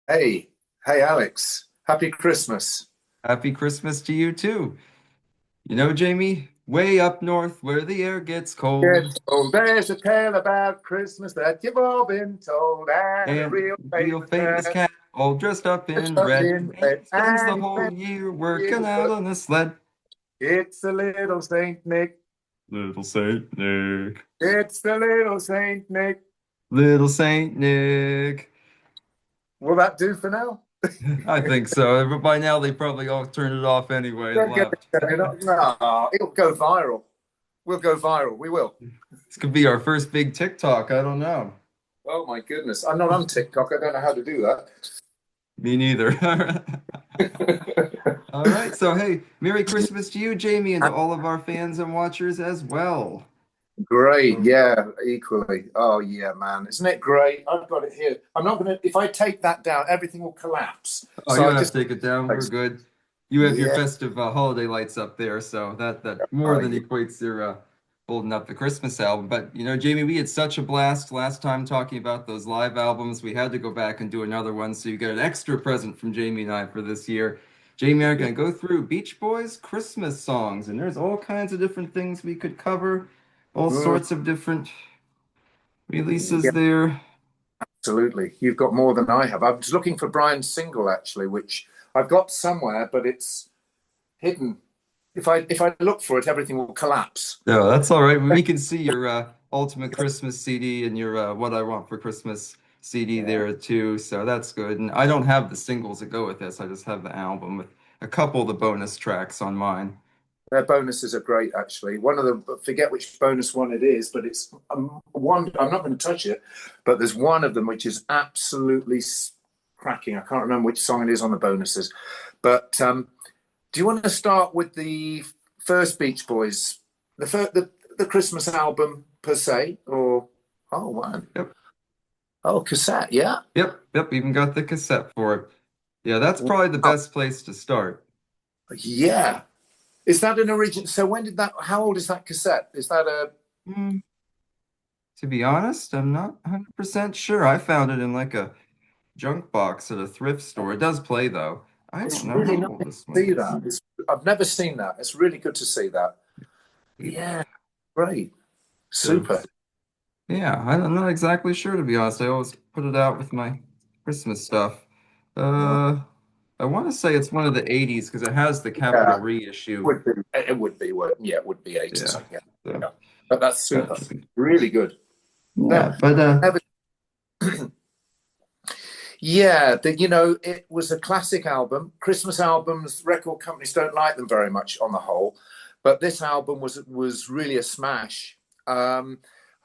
Hey, hey, Alex. Happy Christmas. Happy Christmas to you too. You know, Jamie, way up north where the air gets cold It's told there's a tale about Christmas that you've all been told, and a and real real famous famous man cat all dressed up dressed in up red in and red, he spends the and he whole spent year years working out work. on a sled. It's the little Saint Nick. Little Saint Nick, It's the little Saint Nick. little Saint Nick. Will that do for now? I think so, but by now they probably all turned it off anyway and Don't get left. me going. No, it'll go viral. We'll go viral. We will. This could be our first big TikTok. I don't know. Oh my goodness. I'm not on TikTok. I don't know how to do Me neither. that. All right. So, hey, Merry Christmas to you, Jamie, and to all of our fans and watchers as well. Great, So, yeah, equally. Oh, yeah, man. Isn't it great? I've got it here. I'm not gonna, if I take that down, everything will collapse. oh, So you I don't have just, to take it down. We're good. You have your yeah, festive holiday lights up there, so that more oh, than yeah. equates your holding up the Christmas album. But you know, Jamie, we had such a blast last time talking about those live albums. We had to go back and do another one, so you get an extra present from Jamie and I for this year. Jamie and I are Yeah. going to go through Beach Boys Christmas songs, and there's all kinds of different things we could cover, all Mm, sorts of different releases yeah, there. absolutely. You've got more than I have. I was looking for Brian's single actually, which I've got somewhere, but it's hidden. If I look for it, everything will collapse. No, that's all right. We can see your Ultimate Christmas CD and your What I Want for Christmas CD Yeah. there too. So that's good. And I don't have the singles that go with this. I just have the album with a couple of the bonus tracks on mine. Their bonuses are great, actually. One of them, forget which bonus one it is, but it's one. I'm not going to touch it, but there's one of them which is absolutely cracking. I can't remember which song it is on the bonuses, but do you want to start with the first Beach Boys, the Christmas album per se, or oh one, Yep, oh cassette, yeah, yep. Even got the cassette for it. Yeah, that's probably the wow. best place to start. Yeah. Is that an original? So when did that? How old is that cassette? Is that a? Hmm, to be honest, I'm not 100% sure. I found it in like a junk box at a thrift store. It does play though. I It's don't know really how nice old to this one see is. that. I've never seen that. It's really good to see that. Yep. Yeah, great. So Super. yeah, I'm not exactly sure to be honest. I always put it out with my Christmas stuff. Well, Uh, I want to say it's one of the 80s because it has the capital yeah, reissue. would be. It would be. Yeah, it would be 80s. Yeah. Yeah, So yeah. But that's super. that's Really good. No, yeah, but never. Yeah, it was a classic album. Christmas albums, record companies don't like them very much on the whole, but this album was really a smash.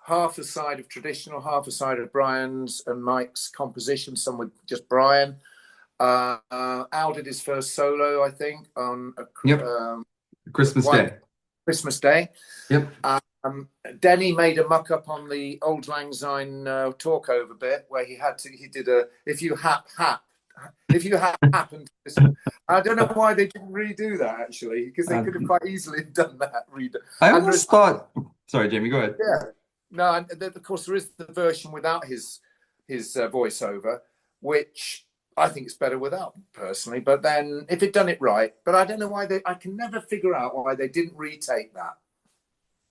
Half a side of traditional, half a side of Brian's and Mike's composition. Some with just Brian. Al did his first solo, I think, on yep, Christmas one Day. Christmas Day. Yep. Denny made a muck up on the Old Lang Syne talk over bit where he did a if you happen to listen. I don't know why they didn't redo that actually because they Uh, could have quite easily done that read. I And there's almost thought, sorry, Jamie, go ahead. yeah no and of course there is the version without his voiceover, which I think it's better without personally. But then if it done it right, but I don't know why I can never figure out why they didn't retake that.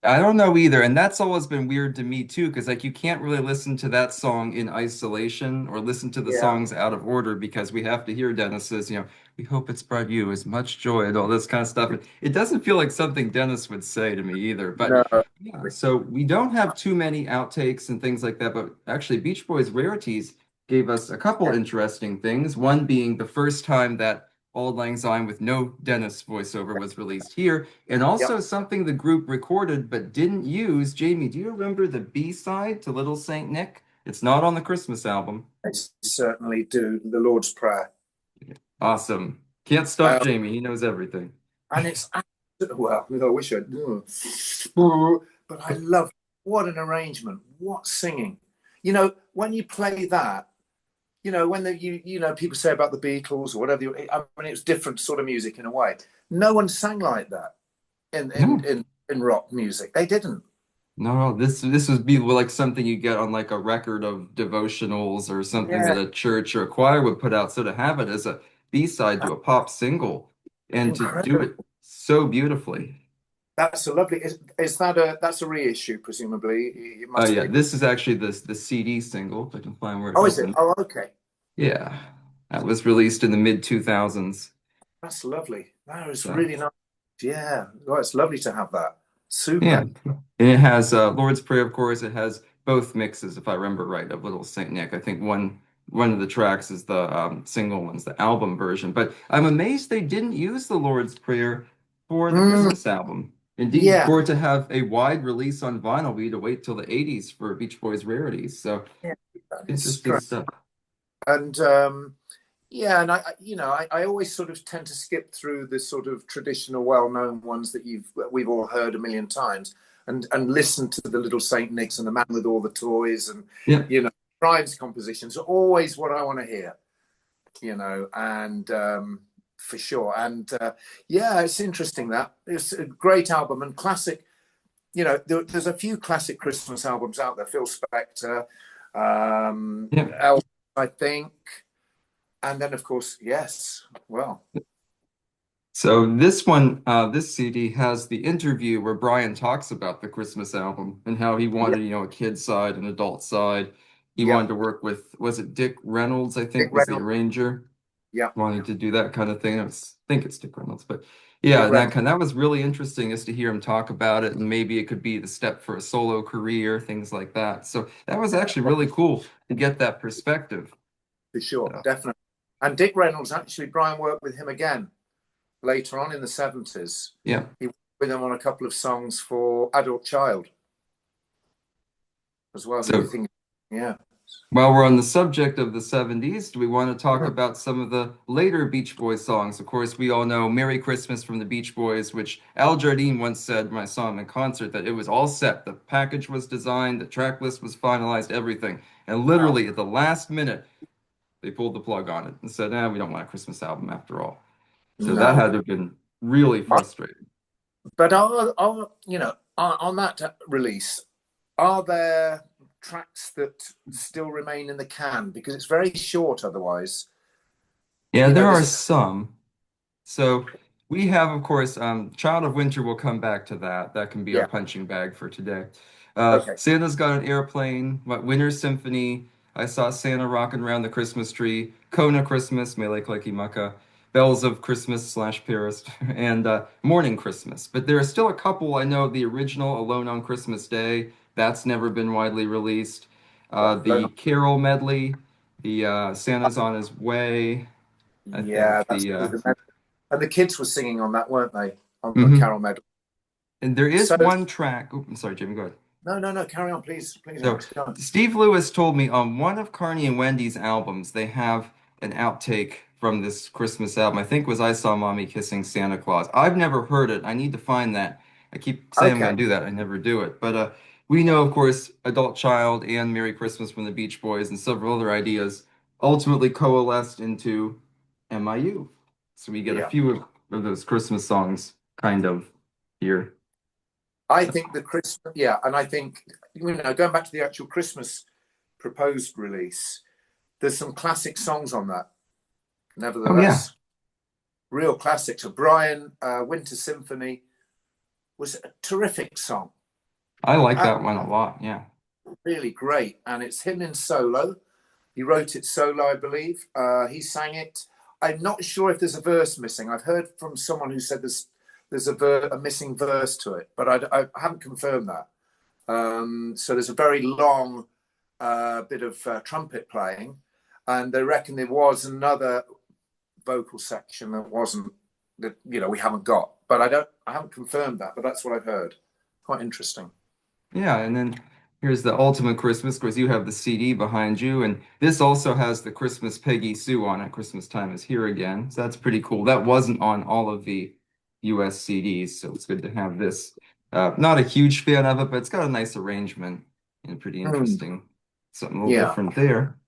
I don't know either, and that's always been weird to me too, because like you can't really listen to that song in isolation or listen to the Yeah, songs out of order because we have to hear Dennis's, we hope it's brought you as much joy and all this kind of stuff. It doesn't feel like something Dennis would say to me either. But no, yeah, so we don't have too many outtakes and things like that, but actually Beach Boys Rarities gave us a couple interesting things. One being the first time that Auld Lang Syne with no Dennis voiceover was released here. And yeah. also something the group recorded but didn't use. Jamie, do you remember the B-side to Little Saint Nick? It's not on the Christmas album. I certainly do. The Lord's Prayer. Awesome. Can't stop Um, Jamie. He knows everything. and it's, well, I wish I'd, but I love what an arrangement, what singing. When you play that, when people say about the Beatles or whatever, I mean, it was different sort of music in a way. No one sang like that in, in, No. in, in rock music. They didn't. No, this would be like something you get on like a record of devotionals or something Yeah, that a church or a choir would put out. So to have it as a B-side to a pop single and to do incredible. it so beautifully. That's a lovely. Is that a that's a reissue? Presumably, it must Yeah, be. this is actually the CD single, if I can find where it Oh, is it? opened. Oh, okay. Yeah, that was released in the mid 2000s. That's lovely. That is So really nice. Yeah, well, it's lovely to have that. yeah, Super. and it has Lord's Prayer, of course. It has both mixes, if I remember right, of Little Saint Nick. I think one of the tracks is the single one's the album version. But I'm amazed they didn't use the Lord's Prayer for the Mm, Christmas album. Indeed, yeah. for it to have a wide release on vinyl, we had to wait till the 80s for Beach Boys rarities. So Yeah, it's interesting strange. stuff. And yeah, and I always sort of tend to skip through the sort of traditional, well-known ones that we've all heard a million times, and listen to the Little Saint Nick's and the Man with All the Toys, and Yeah. Tribe's compositions are always what I want to hear, and for sure. And yeah, it's interesting that it's a great album and classic. There's a few classic Christmas albums out there. Phil Spector, Yeah. Elvis, I think, and then of course, yes, well, So this one, this CD has the interview where Brian talks about the Christmas album and how he yeah, wanted, a kid side, an adult side. He yeah, wanted to work with, was it Dick Reynolds, I Dick think, was the Reynolds, arranger, yeah, wanting to do that kind of thing. I think it's Dick Reynolds, but yeah, Dick and Reynolds, that was really interesting is to hear him talk about it, and maybe it could be the step for a solo career, things like that. So that was yeah, actually really cool to get that perspective. for sure, So, definitely. And Dick Reynolds, actually, Brian worked with him again later on in the 70s. yeah. He worked with him on a couple of songs for Adult Child as well. You So think, yeah. while we're on the subject of the 70s, do we want to talk Mhm. about some of the later Beach Boys songs? Of course, we all know Merry Christmas from the Beach Boys, which Al Jardine once said when I saw him in concert that it was all set. The package was designed, the track list was finalized, everything. And Wow. literally at the last minute, they pulled the plug on it and said, we don't want a Christmas album after all. So that No. had to have been really frustrating. But on that release, are there tracks that still remain in the can? Because it's very short otherwise. Yeah, there are There's some. So we have, of course, Child of Winter will come back to that. That can be our yeah, punching bag for today. okay. Santa's Got an Airplane, what Winter Symphony, I Saw Santa Rocking Around the Christmas Tree, Kona Christmas, Mele Kalikimaka, Bells of Christmas slash Paris, and Morning Christmas. But there are still a couple. I know the original Alone on Christmas Day, that's never been widely released. The Carol medley, the Santa's on His Way, I Yeah, think that's the and the kids were singing on that, weren't they? On the mhm. Carol Medal. And there is So one track. Oh, I'm sorry, Jimmy, go ahead. no, carry on, please, So Alex, go on. Steve Lewis told me on one of Carney and Wendy's albums, they have an outtake from this Christmas album. I think it was I Saw Mommy Kissing Santa Claus. I've never heard it. I need to find that. I keep saying I'm Okay, going to do that. I never do it. But we know, of course, Adult Child and Merry Christmas from the Beach Boys and several other ideas ultimately coalesced into MIU. So we get a yeah. few of those Christmas songs kind of here. I So, think the Christmas, yeah, and I think going back to the actual Christmas proposed release, there's some classic songs on that. oh, yeah. Nevertheless, real classics. So Brian, Winter Symphony was a terrific song. I like that one a lot. Yeah. Really great. And it's him in solo. He wrote it solo, I believe. He sang it. I'm not sure if there's a verse missing. I've heard from someone who said there's a missing verse to it, but I haven't confirmed that. So there's a very long bit of trumpet playing, and they reckon there was another vocal section that wasn't that we haven't got. But I haven't confirmed that, but that's what I've heard. Quite interesting. Yeah. And then here's the Ultimate Christmas because you have the CD behind you. And this also has the Christmas Peggy Sue on it. Christmas Time is Here Again. So that's pretty cool. That wasn't on all of the US CDs. So it's good to have this. Not a huge fan of it, but it's got a nice arrangement and pretty Mm, interesting. Something a little yeah. different there.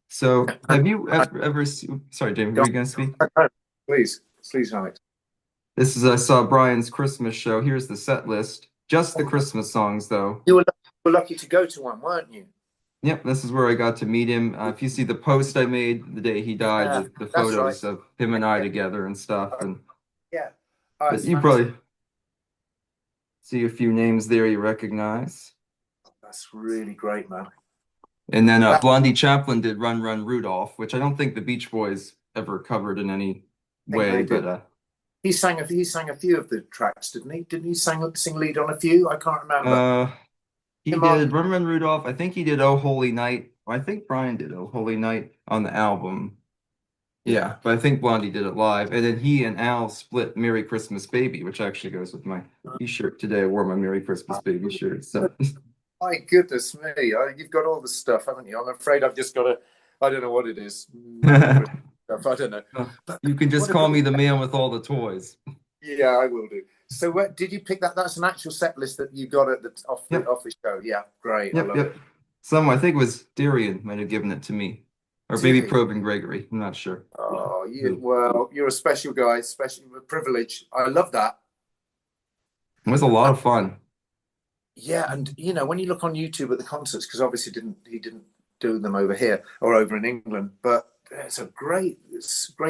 So And have you ever seen, sorry, Jamie, were you going to speak? please, Alex. This is I saw Brian's Christmas show. Here's the set list. just the Christmas songs, though. Were lucky to go to one, weren't you? Yep, this is where I got to meet him. If you see the post I made the day he died, Yeah, the that's right. photos of him and I Yeah, together and stuff, and yeah. Oh, but it's you fantastic. probably see a few names there you recognize. That's really great, man. And then That Blondie Chaplin did Run Run Rudolph, which I don't think the Beach Boys ever covered in any thing way, they but did. He sang a few of the tracks, didn't he? Didn't he sing lead on a few? I can't remember. uh, he Him did on. Run Run Rudolph. I think he did Oh Holy Night. I think Brian did Oh Holy Night on the album. Yeah. Yeah, but I think Blondie did it live. And then he and Al split Merry Christmas Baby, which actually goes with my t-shirt today. I wore my Merry Christmas Baby shirt. So My goodness me, you've got all the stuff, haven't you? I'm afraid I've just got to. I don't know what it is. Merry Christmas stuff. I don't know. But you can just what a call me brilliant. the man with all the toys. Yeah, I will do. So, where did you pick that? That's an actual set list that you got at the Yep, off the show. Yeah, great. I yep, love yep. it. Some I think it was Darian might have given it to me, or Did maybe he? Proven Gregory. I'm not sure. Oh, Who. well, you're a special guy, special privilege. I love that. It was a lot of fun. Yeah, and when you look on YouTube at the concerts, because obviously he didn't do them over here or over in England, but it's a great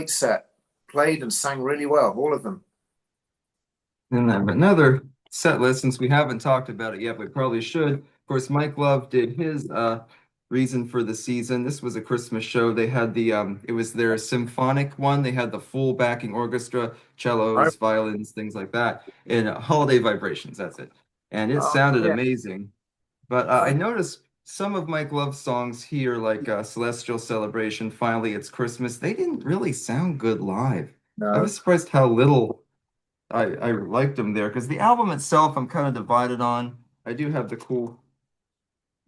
set. Played and sang really well, all of them. And then another set list, since we haven't talked about it yet, we probably should. Of course, Mike Love did his reason for the season. This was a Christmas show. They had it was their symphonic one. They had the full backing orchestra, I, cellos, violins, things like that, and holiday vibrations. That's it. And it oh sounded yeah, amazing. But I I noticed some of Mike Love's songs here, like Celestial Celebration, Finally It's Christmas, they didn't really sound good live. I no. was surprised how little I liked them there because the album itself I'm kind of divided on. I do have the cool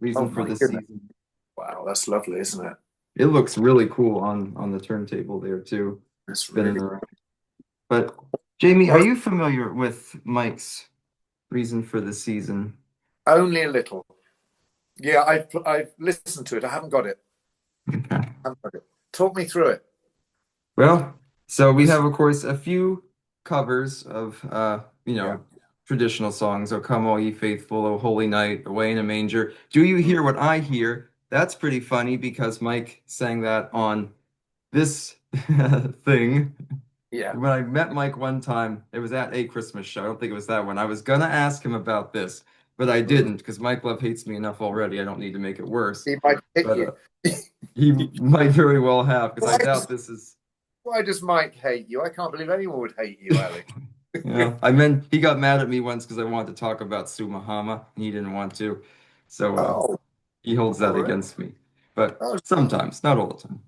Oh reason for my the goodness, season. wow, that's lovely, isn't it? It looks really cool on the turntable there too, That's spinning really around. But Jamie, are well, you familiar with Mike's reason for the season? only a little. Yeah, I've listened to it. I haven't got it. I haven't got it. Talk me through it. Well, so we Was have, of course, a few covers of yeah. traditional songs. Oh, Come All Ye Faithful, Oh Holy Night, Away in a Manger. Do You Mm, Hear What I Hear? That's pretty funny because Mike sang that on this thing. yeah. When I met Mike one time, it was at a Christmas show. I don't think it was that one. I was gonna ask him about this, but I Mm. didn't because Mike Love hates me enough already. I don't need to make it worse. He might hit But you. he might very well have because I Why doubt does this is. why does Mike hate you? I can't believe anyone would hate you, Alex. I meant he got mad at me once because I wanted to talk about Sue Mahama and he didn't want to. So Oh, he holds all that right. against me. But Oh, sometimes, not all the time.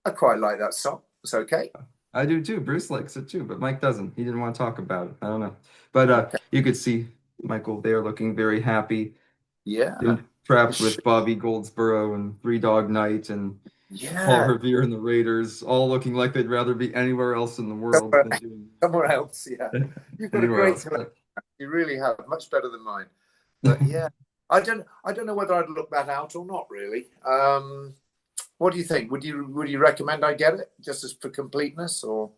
I quite like that song. It's okay. I do too. Bruce likes it too, but Mike doesn't. He didn't want to talk about it. I don't know. But Okay. you could see Michael there looking very happy, Yeah. in, trapped Sh- with Bobby Goldsboro and Three Dog Night and Paul Yeah. Revere and the Raiders, all looking like they'd rather be anywhere else in the world Somewhere, than doing somewhere else. Yeah. You've got a anywhere great else. collection. But You really have. Much better than mine. But yeah, I don't know whether I'd look that out or not really. What do you think? Would you recommend I get it just as for completeness or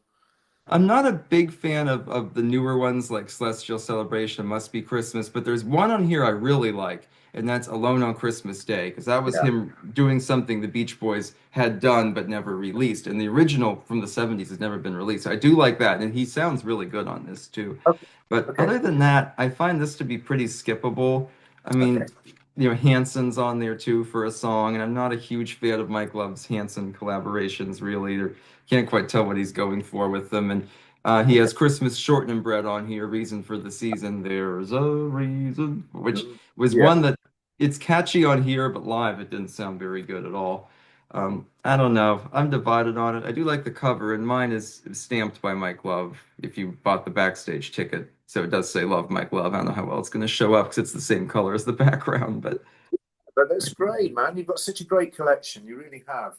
I'm not a big fan of the newer ones like Celestial Celebration, Must Be Christmas, but there's one on here I really like, and that's Alone on Christmas Day, because that was yeah. him doing something the Beach Boys had done but never released. And the original from the 70s has never been released. So I do like that, and he sounds really good on this too. Okay. But Okay. other than that, I find this to be pretty skippable. I Okay. mean, Hanson's on there too for a song, and I'm not a huge fan of Mike Love's Hanson collaborations, really. Can't quite tell what he's going for with them. And he Okay. has Christmas shortening bread on here, Reason for the Season. There's a reason, which was Yeah. one that it's catchy on here, but live it didn't sound very good at all. I don't know. I'm divided on it. I do like the cover, and mine is stamped by Mike Love if you bought the backstage ticket. So it does say Love Mike Love. I don't know how well it's going to show up because it's the same color as the background, but But that's great, man. You've got such a great collection. You really have.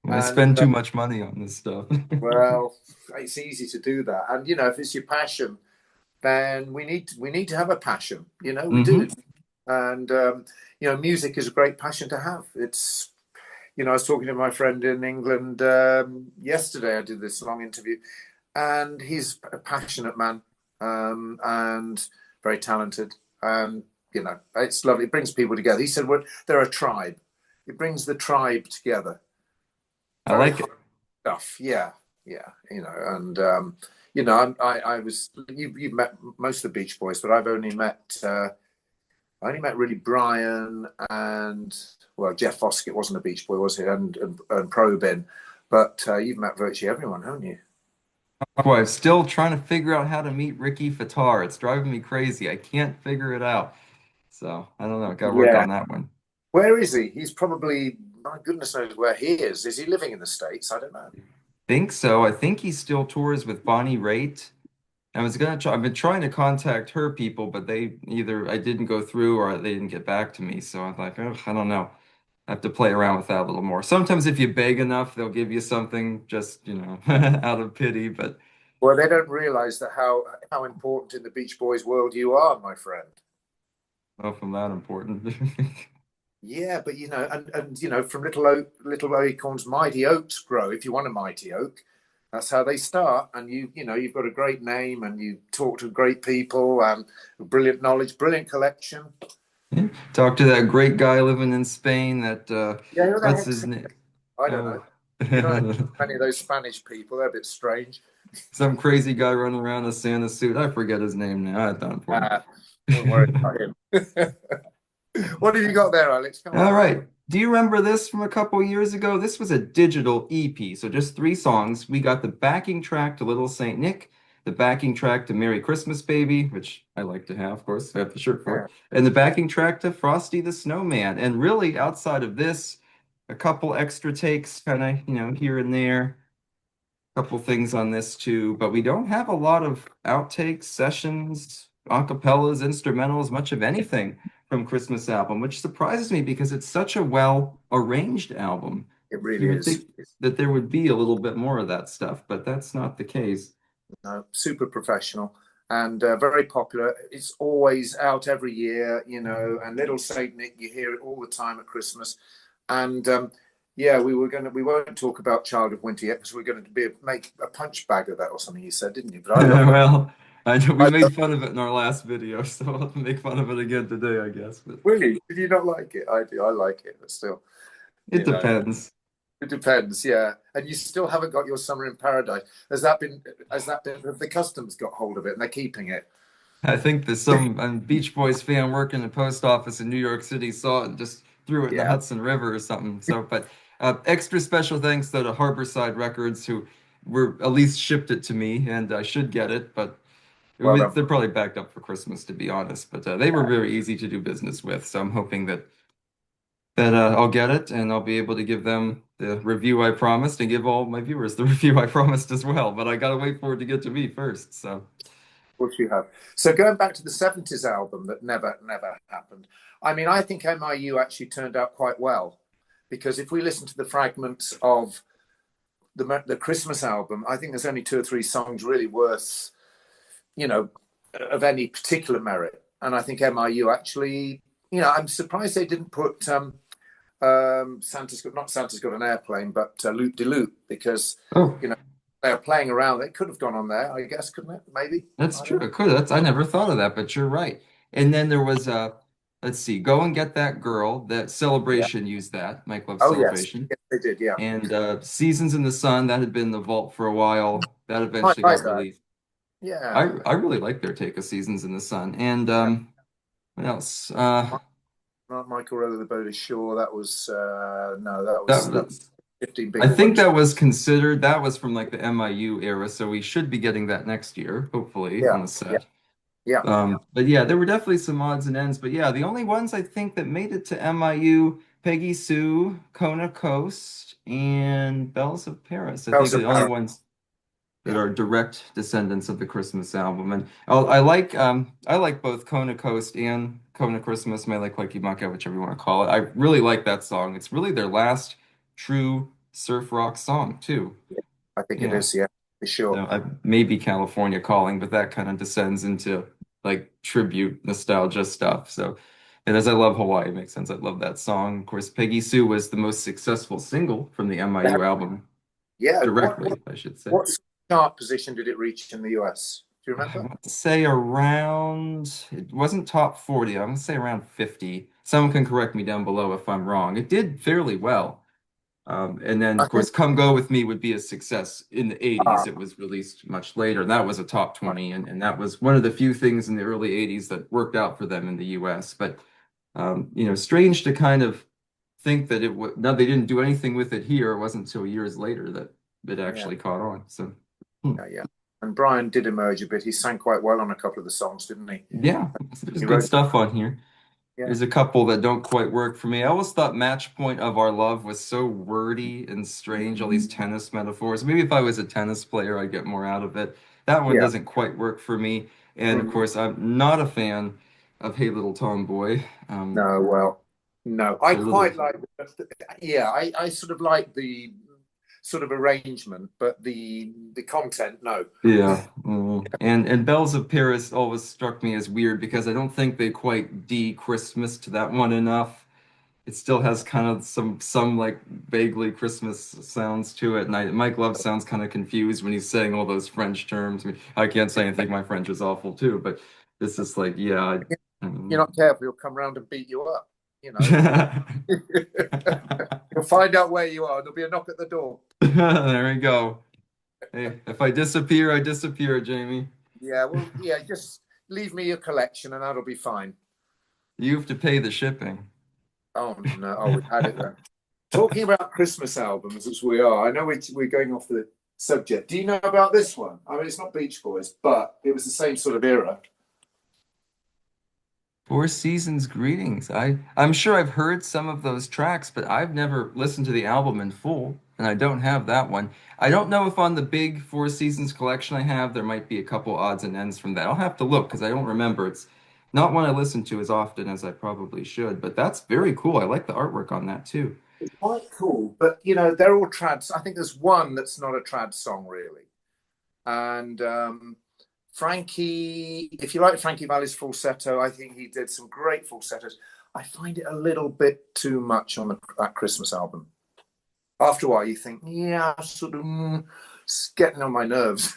I And spend too much money on this stuff. well, it's easy to do that. And if it's your passion, then we need to have a passion. We do. Hmm. And music is a great passion to have. It's I was talking to my friend in England yesterday. I did this long interview, and he's a passionate man and very talented. and it's lovely. It brings people together. He said, "Well, they're a tribe. It brings the tribe together." I Very like high it. stuff. Yeah, yeah. And I was you've met most of the Beach Boys, but I've only met I only met really Brian and well Jeff Foskett wasn't a Beach Boy, was he? And Probin, but you've met virtually everyone, haven't you? Boy, I'm still trying to figure out how to meet Ricky Fattar. It's driving me crazy. I can't figure it out. So I don't know. Got to work Yeah. on that one. Where is he? He's probably my goodness knows where he is. Is he living in the States? I don't know. Think so. I think he still tours with Bonnie Raitt. I was gonna try. I've been trying to contact her people, but they either I didn't go through or they didn't get back to me. So I'm like, oh, I don't know. I have to play around with that a little more. Sometimes if you beg enough, they'll give you something just, out of pity. But Well, they don't realise that how important in the Beach Boys world you are, my friend. oh, from that important. Yeah, but from little acorns, mighty oaks grow. If you want a mighty oak, that's how they start. And you've got a great name, and you talk to great people, and brilliant knowledge, brilliant collection. Talk to that great guy living in Spain that Yeah, who the what's heck's his name? I don't know. Oh. You know, many of those Spanish people, they're a bit strange. Some crazy guy running around in a Santa suit. I forget his name now. That's not important. Uh, won't worry about him. What have you got there, Alex? Come All on. right. Do you remember this from a couple years ago? This was a digital EP, so just three songs. We got the backing track to Little Saint Nick, the backing track to Merry Christmas Baby, which I like to have, of course, I have the shirt for it, Yeah, and the backing track to Frosty the Snowman. And really, outside of this, a couple extra takes, kind of, here and there. Couple things on this too, but we don't have a lot of outtakes, sessions, acapellas, instrumentals, much of anything from Christmas album, which surprises me because it's such a well arranged album. it You really would is. think that there would be a little bit more of that stuff, but that's not the case. Super professional and very popular. It's always out every year, and Little Saint Nick, you hear it all the time at Christmas. And yeah, we won't talk about Child of Winter yet because we're going to make a punch bag of that or something you said, didn't you? But I love that. Well, I know we I love, made fun of it in our last video, so I'll have to make fun of it again today, I guess. But really, did you not like it? I do. I like it, but still, it you know, depends. it depends. Yeah, and you still haven't got your Summer in Paradise. Has that been? Have the customs got hold of it and they're keeping it? I think that some Beach Boys fan working in the post office in New York City saw it and just threw it in the Yeah. Hudson River or something. So, but extra special thanks though to Harborside Records who were at least shipped it to me, and I should get it, but Well done. they're probably backed up for Christmas to be honest. But they were very easy to do business with, so I'm hoping that I'll get it and I'll be able to give them the review I promised and give all my viewers the review I promised as well. But I gotta wait for it to get to me first. So. Of course you have. So going back to the 70s album that never happened. I mean, I think MIU actually turned out quite well because if we listen to the fragments of the Christmas album, I think there's only two or three songs really worth, you know, of any particular merit. And I think MIU actually, I'm surprised they didn't put Santa's got an airplane, but Loop de Loop because Oh. they're playing around. It could have gone on there, I guess, couldn't it? Maybe. That's I don't true. know. It could. I never thought of that, but you're right. And then there was let's see, Go and Get That Girl. That Yeah. Celebration used that, Mike Love Oh yes, Celebration. yes they did. Yeah. And Seasons in the Sun, that had been in the vault for a while. That I eventually like got that. released. I Yeah. I really like their take of Seasons in the Sun. And Yeah. what else? Not Michael Row the Boat is Shore. That was no, that That was that was was 15 I bigger think ones. that was considered that was from like the MIU era, so we should be getting that next year, hopefully, Yeah, on the yeah, set. yeah. But yeah, there were definitely some odds and ends. But yeah, the only ones I think that made it to MIU, Peggy Sue, Kona Coast, and Bells of Paris. I think House are of the only Paradise. ones that Yeah, are direct descendants of the Christmas album. And I like both Kona Coast and Kona Christmas, May Like You Mucka, whichever you want to call it. I really like that song. It's really their last true surf rock song too. I think it Yeah. is. Yeah, for sure. No, maybe California Calling, but that kind of descends into like tribute nostalgia stuff. So, and as I love Hawaii, it makes sense. I love that song. Of course, Peggy Sue was the most successful single from the MIU album Yeah. What directly, what I should say. what chart position did it reach in the US? Do you I remember? want to say around, it wasn't top 40. I'm going to say around 50. Someone can correct me down below if I'm wrong. It did fairly well. And then, I of think. course, Come Go With Me would be a success in the 80s. Ah, It was released much later. And that was a top right. 20. And that was one of the few things in the early 80s that worked out for them in the US. But, strange to kind of think that it would, no, they didn't do anything with it here. It wasn't until years later that it Yeah, actually caught on. So, hmm. yeah, yeah. And Brian did emerge a bit. He sang quite well on a couple of the songs, didn't he? Yeah, there's He good wrote them. stuff on here. Yeah, There's a couple that don't quite work for me. I always thought Match Point of Our Love was so wordy and strange, all these tennis metaphors. Maybe if I was a tennis player, I'd get more out of it. That one yeah. doesn't quite work for me. And of Mm, course, I'm not a fan of Hey Little Tomboy. no, well, no. I They're a little, quite like. Yeah, I sort of like the sort of arrangement, but the content, no. yeah. And Bells of Paris always struck me as weird because I don't think they quite de-Christmas to that one enough. It still has kind of some like vaguely Christmas sounds to it. And Mike Love sounds kind of confused when he's saying all those French terms. I mean, I can't say anything. My French is awful too, but this is like, yeah. You're not careful, he'll come round and beat you up. You know, There he'll find out where you are. There'll be a knock at the door. we go. Hey, if I disappear, I disappear, Jamie. Yeah, well, yeah, just leave me your collection and that'll be fine. You have to pay the shipping. Oh no, oh, we've had it then. Talking about Christmas albums as we are, I know we're going off the subject. Do you know about this one? I mean, it's not Beach Boys, but it was the same sort of era. Four Seasons Greetings. I'm sure I've heard some of those tracks, but I've never listened to the album in full, and I don't have that one. I don't know if on the big Four Seasons collection I have, there might be a couple odds and ends from that. I'll have to look because I don't remember. It's not one I listen to as often as I probably should, but that's very cool. I like the artwork on that too. It's quite cool, but you know, they're all trads. I think there's one that's not a trad song really. And Frankie, if you like Frankie Valli's falsetto, I think he did some great falsettos. I find it a little bit too much on that Christmas album. After a while, you think, yeah, sort of, it's getting on my nerves.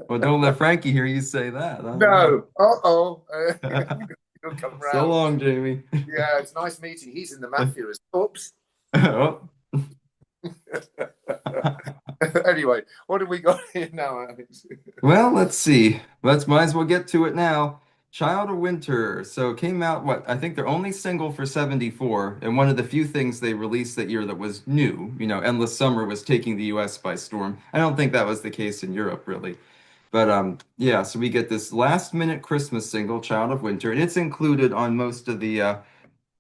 Well, don't let Frankie hear you say that. No, uh-oh, he'll come So round. long, Jamie. Yeah, it's nice meeting. He's in the mafia. Oops. Oh. Anyway, what have we got here now, Alex? Well, let's see. Let's might as well get to it now. Child of Winter. So it came out what I think their only single for 74, and one of the few things they released that year that was new. Endless Summer was taking the US by storm. I don't think that was the case in Europe really. But yeah, so we get this last minute Christmas single, Child of Winter, and it's included on most of the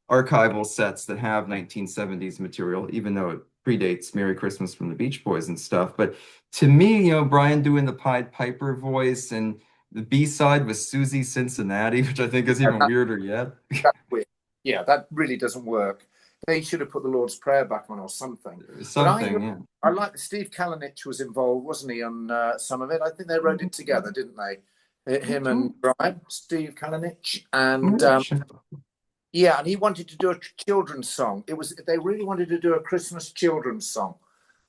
archival sets that have 1970s material, even though it predates Merry Christmas from the Beach Boys and stuff. But to me, Brian doing the Pied Piper voice and the B-side was Susie Cincinnati, which I think is even weirder yet. That's weird. Yeah, that really doesn't work. They should have put the Lord's Prayer back on or something. But Something, yeah. I like Steve Kalinich was involved, wasn't he, on some of it? I think they wrote it together, didn't they? Him and Brian, Steve Kalinich, and yeah, and he wanted to do a children's song. They really wanted to do a Christmas children's song.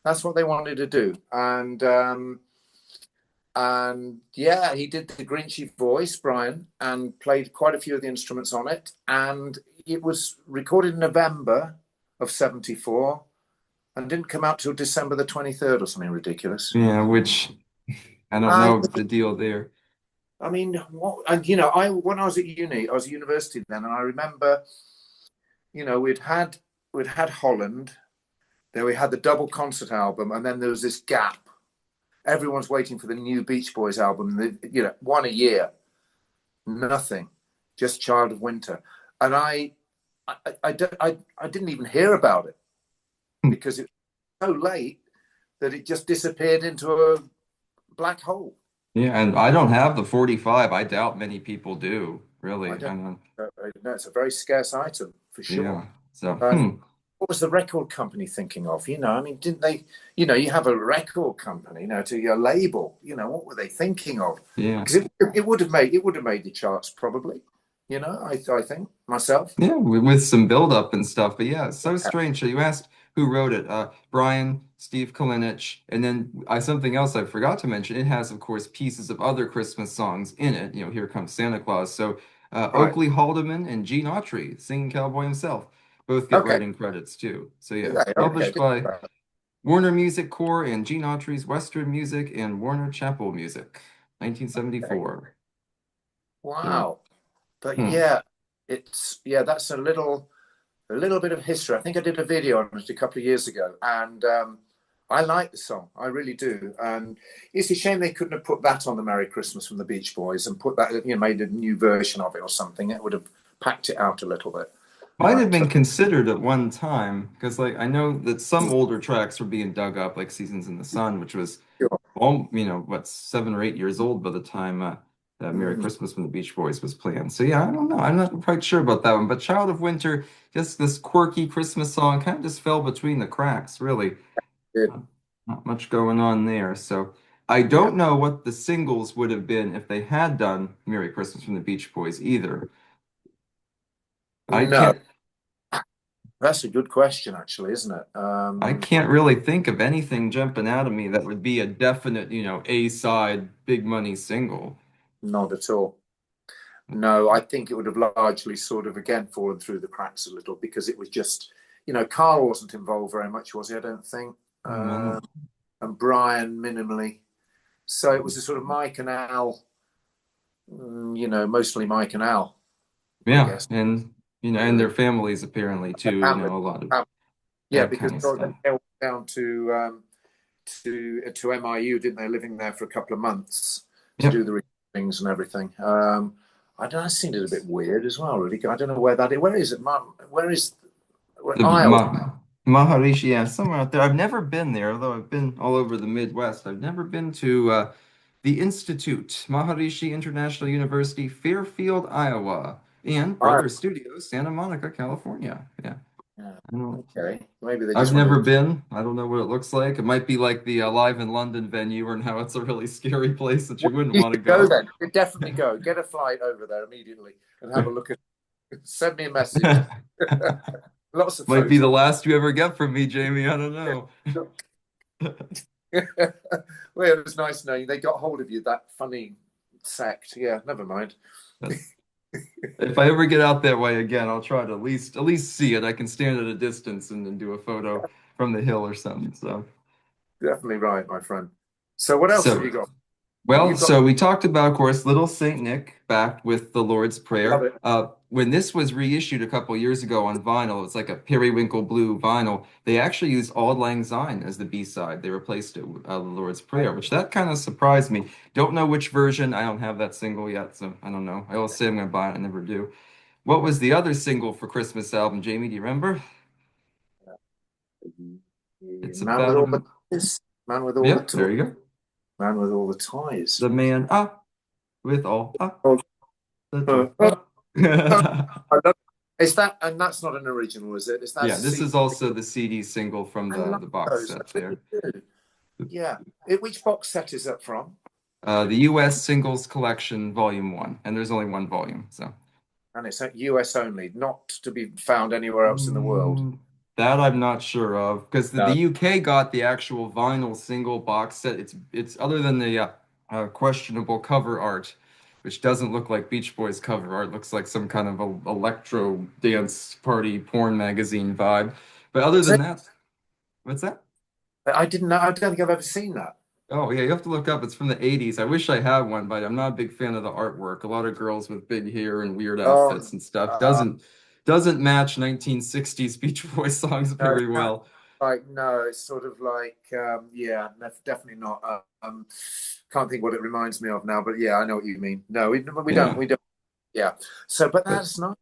That's what they wanted to do, and yeah, he did the Grinchy voice, Brian, and played quite a few of the instruments on it. And it was recorded in November of '74 and didn't come out till December the 23rd or something ridiculous. Yeah, which I don't I, know the deal there. I mean, and I when I was at uni, I was at university then, and I remember, we'd had Holland, then we had the double concert album, and then there was this gap. Everyone's waiting for the new Beach Boys album. One a year, nothing, just Child of Winter, and I didn't even hear about it because it was so late that it just disappeared into a black hole. Yeah, and I don't have the 45. I doubt many people do, really. I I don't don't, know. It's a very scarce item for yeah. sure. So, What was the record company thinking of? I mean, didn't they? You have a record company, to your label. What were they thinking of? yeah. Because it would have made the charts probably. I think myself. Yeah, with some build up and stuff. But yeah, it's so strange. So you asked who wrote it. Brian, Steve Kalinich, and then something else I forgot to mention. It has, of course, pieces of other Christmas songs in it. You know, Here Comes Santa Claus. So Right. Oakley Haldeman and Gene Autry, singing cowboy himself, both get Okay. writing credits too. So yeah, Yeah, okay. published by Warner Music Corps and Gene Autry's Western Music and Warner Chappell Music, Okay. 1974. So, Wow. But hmm. yeah, that's a little bit of history. I think I did a video on it a couple of years ago, and I like the song. I really do. And it's a shame they couldn't have put that on the Merry Christmas from the Beach Boys and put that, made a new version of it or something. It would have packed it out a little bit. Might have But been considered at one time because, like, I know that some older tracks were being dug up, like Seasons in the Sun, which was, sure. all, what, 7 or 8 years old by the time that Merry Mm, Christmas from the Beach Boys was planned. So yeah, I don't know. I'm not quite sure about that one. But Child of Winter, just this quirky Christmas song, kind of just fell between the cracks, really. good. Not, not much going on there. So I Yeah. don't know what the singles would have been if they had done Merry Christmas from the Beach Boys either. I No, can't that's a good question, actually, isn't it? I can't really think of anything jumping out of me that would be a definite, A-side big money single. Not at all. No, I think it would have largely sort of again fallen through the cracks a little because it was just, Carl wasn't involved very much, was he? I don't think. I Uh, don't, and Brian minimally. So it was a sort of Mike and Al, mostly Mike and Al, I yeah, guess, and and really. their families apparently too, Family. a lot of Yeah, that because kind of they stuff. went down to MIU, didn't they? Living there for a couple of months to Yep. do the recordings and everything. I don't know, I seen it a bit weird as well, really. I don't know where that is. Where is it? Where is The Isles? Maharishi, yeah, somewhere out there. I've never been there, although I've been all over the Midwest. I've never been to the Institute, Maharishi International University, Fairfield, Iowa, and Isles. Brother Studios, Santa Monica, California. Yeah. Yeah. I don't Okay. Maybe they I've just never wanted to. been. I don't know what it looks like. It might be like the Live in London venue, or now it's a really scary place that you Well, wouldn't you want to should go go. then. You definitely go. Get a flight over there immediately and have a look at. Send me a message. Lots of Might be photos. the last you ever get from me, Jamie. I don't know. Well, it was nice knowing they got hold of you. That funny sect. Yeah, never mind. That's If I ever get out that way again, I'll try to at least see it. I can stand at a distance and then do a photo from the hill or something. So Definitely right, my friend. So what else have so you got? Well, You've got. so we talked about, of course, Little Saint Nick backed with the Lord's Love Prayer. it. When this was reissued a couple years ago on vinyl, it's like a periwinkle blue vinyl. They actually used Auld Lang Syne as the B-side. They replaced it with the Lord's Prayer, which that kind of surprised me. Don't know which version. I don't have that single yet, so I don't know. I always say I'm going to buy it. I never do. What was the other single for Christmas album, Jamie? Do you remember? It's Man with about all the ties. Man with all the yeah, toys. there you go. Man with all the ties. The man with all Oh, the joy. uh, uh, I love. Is that and that's not an original, is it? Is that Yeah, this C? is also the CD single from I the love the box those. I set really there. do. Yeah. Which box set is that from? The US Singles Collection Volume 1, and there's only one volume, so. And it's at US only, not to be found anywhere else in the world. Mm, that I'm not sure of, because the No. UK got the actual vinyl single box set. It's other than the questionable cover art, which doesn't look like Beach Boys cover art, looks like some kind of a electro dance party porn magazine vibe. But other than that, what's that? I didn't know. I don't think I've ever seen that. Oh yeah, you have to look up. It's from the 80s. I wish I had one, but I'm not a big fan of the artwork. A lot of girls with big hair and weird Oh, outfits and stuff. uh, Doesn't match 1960s Beach Boys songs no, very well. like no, it's sort of like yeah, definitely not. Can't think what it reminds me of now, but yeah, I know what you mean. No, Yeah. we don't. Yeah. So, but But that's nice.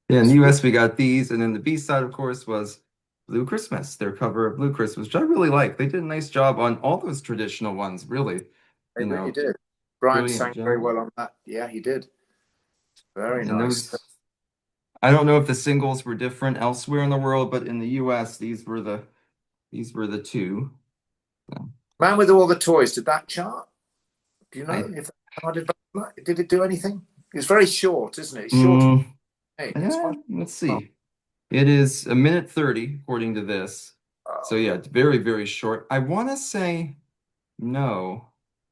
yeah, in the It's really US we got these, and then the B side, of course, was Blue Christmas, their cover of Blue Christmas, which I really like. They did a nice job on all those traditional ones, really. they You really know, did. Brian brilliant sang very job. well on that. Yeah, he did. Very And nice. those I don't know if the singles were different elsewhere in the world, but in the US, these were the two. So, Man with all the toys. Did that chart? Do you know I if did it do anything? It's very short, isn't it? It's short and mm, it's quite let's long. see. It is a minute 30 according to this. So yeah, it's very, very short. I want to say no,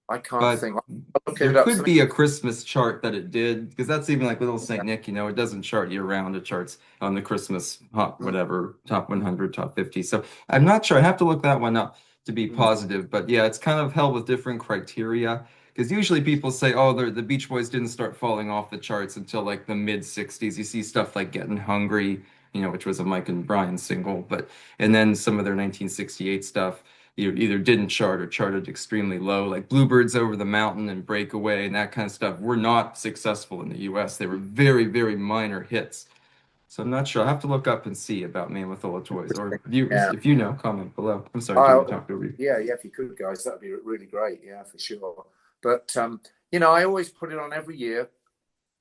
I can't but think. I'll look there it up. could Something. be a Christmas chart that it did, because that's even like Little Saint Nick, it doesn't chart year round. It charts on the Christmas hot, Mm, whatever, top 100, top 50. So I'm not sure. I have to look that one up to be mm. positive. But yeah, it's kind of held with different criteria. Because usually people say, oh, the Beach Boys didn't start falling off the charts until like the mid 60s. You see stuff like Getting Hungry, which was a Mike and Brian single. And then some of their 1968 stuff either didn't chart or charted extremely low, like Bluebirds Over the Mountain and Breakaway and that kind of stuff were not successful in the US. They were very, very minor hits. So I'm not sure. I'll have to look up and see about Man with All the Toys. Or Yeah. if you know, comment below. I'm sorry, I, Jamie, talked over you. yeah, yeah. If you could, guys, that'd be really great. Yeah, for sure. But I always put it on every year.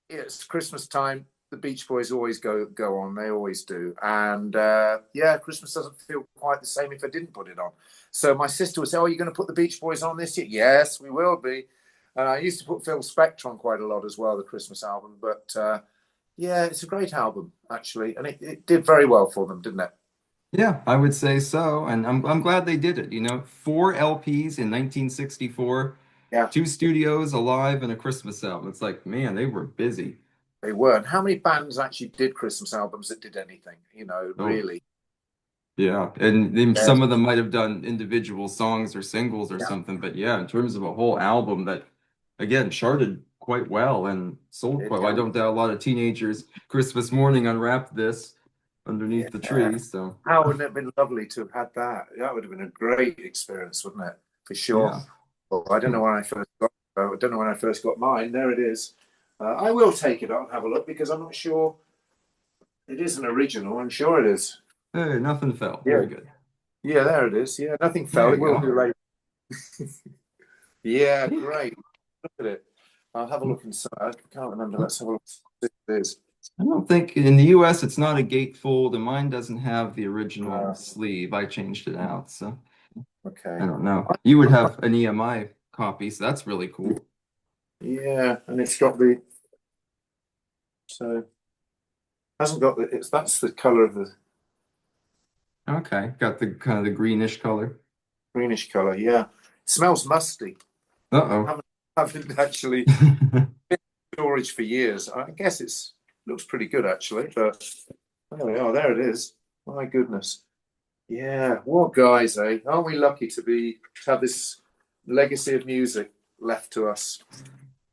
It's Christmas time. The Beach Boys always go on. They always do. And yeah, Christmas doesn't feel quite the same if I didn't put it on. So my sister would say, "Oh, you're going to put the Beach Boys on this year?" Yes, we will be. And I used to put Phil Spector on quite a lot as well, the Christmas album. But yeah, it's a great album actually, and it did very well for them, didn't it? Yeah, I would say so. And I'm glad they did it. Four LPs in 1964, Yeah, two studios, a live, and a Christmas album. It's like, man, they were busy. they were. And how many bands actually did Christmas albums that did anything? Oh, Really. yeah, and then Yeah, some of them might have done individual songs or singles or yeah, something, but yeah, in terms of a whole album that, again, charted quite well and sold did. quite well. I Yeah, don't doubt a lot of teenagers Christmas morning unwrapped this underneath the yeah. tree. So How wouldn't it have been lovely to have had that? That would have been a great experience, wouldn't it? For sure. yeah, Well, I don't know when I first got. I don't know when I first got mine. There it is. I will take it out and have a look because I'm not sure it is an original. I'm sure it is. hey, nothing fell. Yeah, Very good. yeah, there it is. Yeah, nothing fell. There It you will go. do later. Yeah, Yeah. great. Look at it. I'll have a look inside. I can't remember. Let's have a look. It is. I don't think in the US it's not a gatefold, and mine doesn't have the original Uh, sleeve. I changed it out, so I okay. don't know. You would have an EMI copy, so that's really cool. Yeah, and it's got the so hasn't got the it's that's the color of the Okay, got the kind of the greenish color. greenish color. Yeah, it smells musty. Uh-oh. Haven't actually storage for years. I guess it's looks pretty good actually, but there we are. There it is. My goodness. Yeah, what guys, eh? Aren't we lucky to have this legacy of music left to us?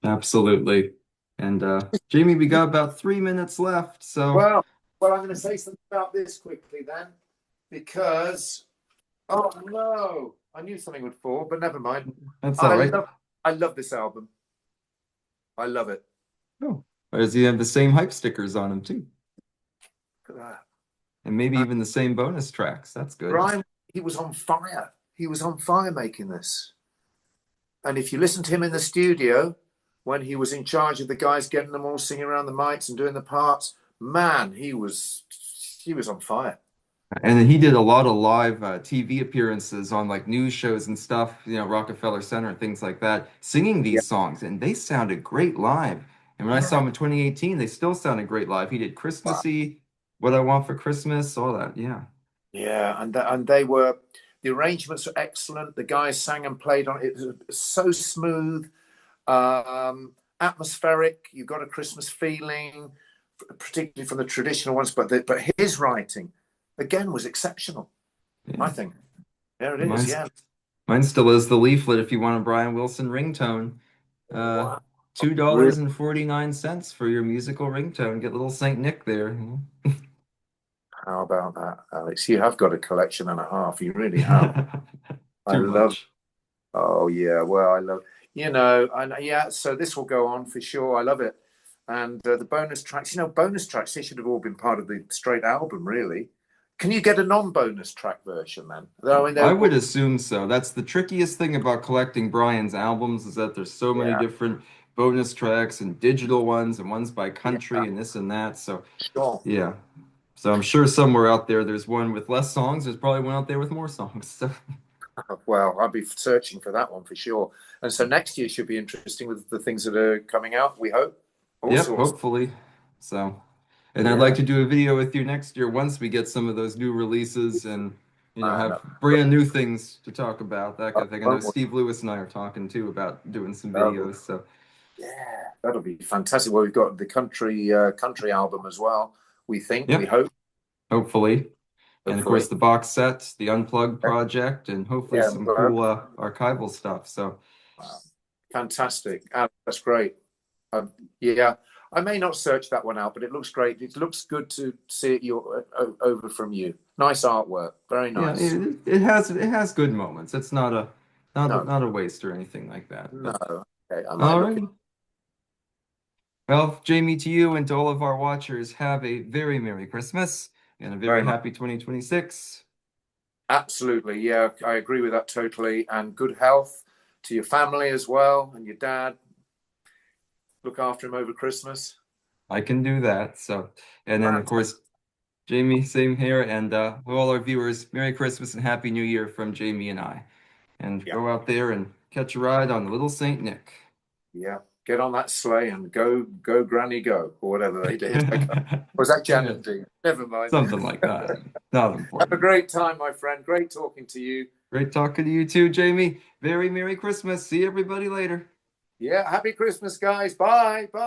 Absolutely. And Jamie, we got about 3 minutes left, so Well, I'm going to say something about this quickly then, because oh no, I knew something would fall, but never mind. that's all I right. love I love this album. I love it. Oh, does he have the same hype stickers on him too? Look at that. And maybe even the same bonus tracks. That's good. Brian, he was on fire. He was on fire making this. And if you listen to him in the studio when he was in charge of the guys getting them all singing around the mics and doing the parts, man, he was on fire. And then he did a lot of live TV appearances on like news shows and stuff, Rockefeller Center and things like that, singing Yeah, these songs, and they sounded great live. And when I saw yeah, him in 2018, they still sounded great live. He did wow. Christmassy, What I Want for Christmas, all that. Yeah. Yeah, and they were the arrangements were excellent. The guys sang and played on it. It was so smooth, atmospheric. You got a Christmas feeling, particularly from the traditional ones. But his writing again was exceptional. I Yeah. think. There it is. Mine's Yeah. mine still is the leaflet if you want a Brian Wilson ringtone. Uh, Wow. Really? $2.49 for your musical ringtone. Get little Saint Nick there. How about that, Alex? You have got a collection and a half. You really have. I Too love. much. Oh yeah. Well, I love. And yeah. So this will go on for sure. I love it. And the bonus tracks. Bonus tracks. They should have all been part of the straight album, really. Can you get a non-bonus track version then? I mean, I would assume so. That's the trickiest thing about collecting Brian's albums is that there's so many yeah, different bonus tracks and digital ones and ones by yeah, country and this and that. So sure. yeah. So I'm sure somewhere out there there's one with less songs. There's probably one out there with more songs. So Well, I'll be searching for that one for sure. And so next year should be interesting with the things that are coming out. We hope all yep, sorts. hopefully. So and I'd like Yeah, to do a video with you next year once we get some of those new releases and No, have brand new things to talk about, that kind of thing. I know won't we? Steve Lewis and I are talking too about doing some No. videos. So Yeah, that'll be fantastic. Well, we've got the country album as well. We think, we yep, hope, hopefully. And of course, hopefully. the box set, the Unplugged project, and hopefully Yeah, some well, cool archival stuff. So, fantastic. That's great. Yeah, I may not search that one out, but it looks great. It looks good to see it over from you. Nice artwork. Very yeah, nice. it has good moments. It's not a No, not a waste or anything like that. no. But Okay, I might all look at. right. Well, Jamie, to you and to all of our watchers, have a very Merry Christmas and a very Very much. happy 2026. Absolutely. Yeah, I agree with that totally. And good health to your family as well and your dad. Look after him over Christmas. I can do that. So, and then of Fantastic. course, Jamie, same here, and all our viewers, Merry Christmas and Happy New Year from Jamie and I. And Yeah. go out there and catch a ride on the Little Saint Nick. Yeah, get on that sleigh and go, Granny, go, or whatever they did. Or was that Jan Yeah, and Dean? Never mind. something like that. Not Have a important. great time, my friend. Great talking to you. Great talking to you too, Jamie. Very Merry Christmas. See everybody later. Yeah, happy Christmas, guys. Bye. Bye.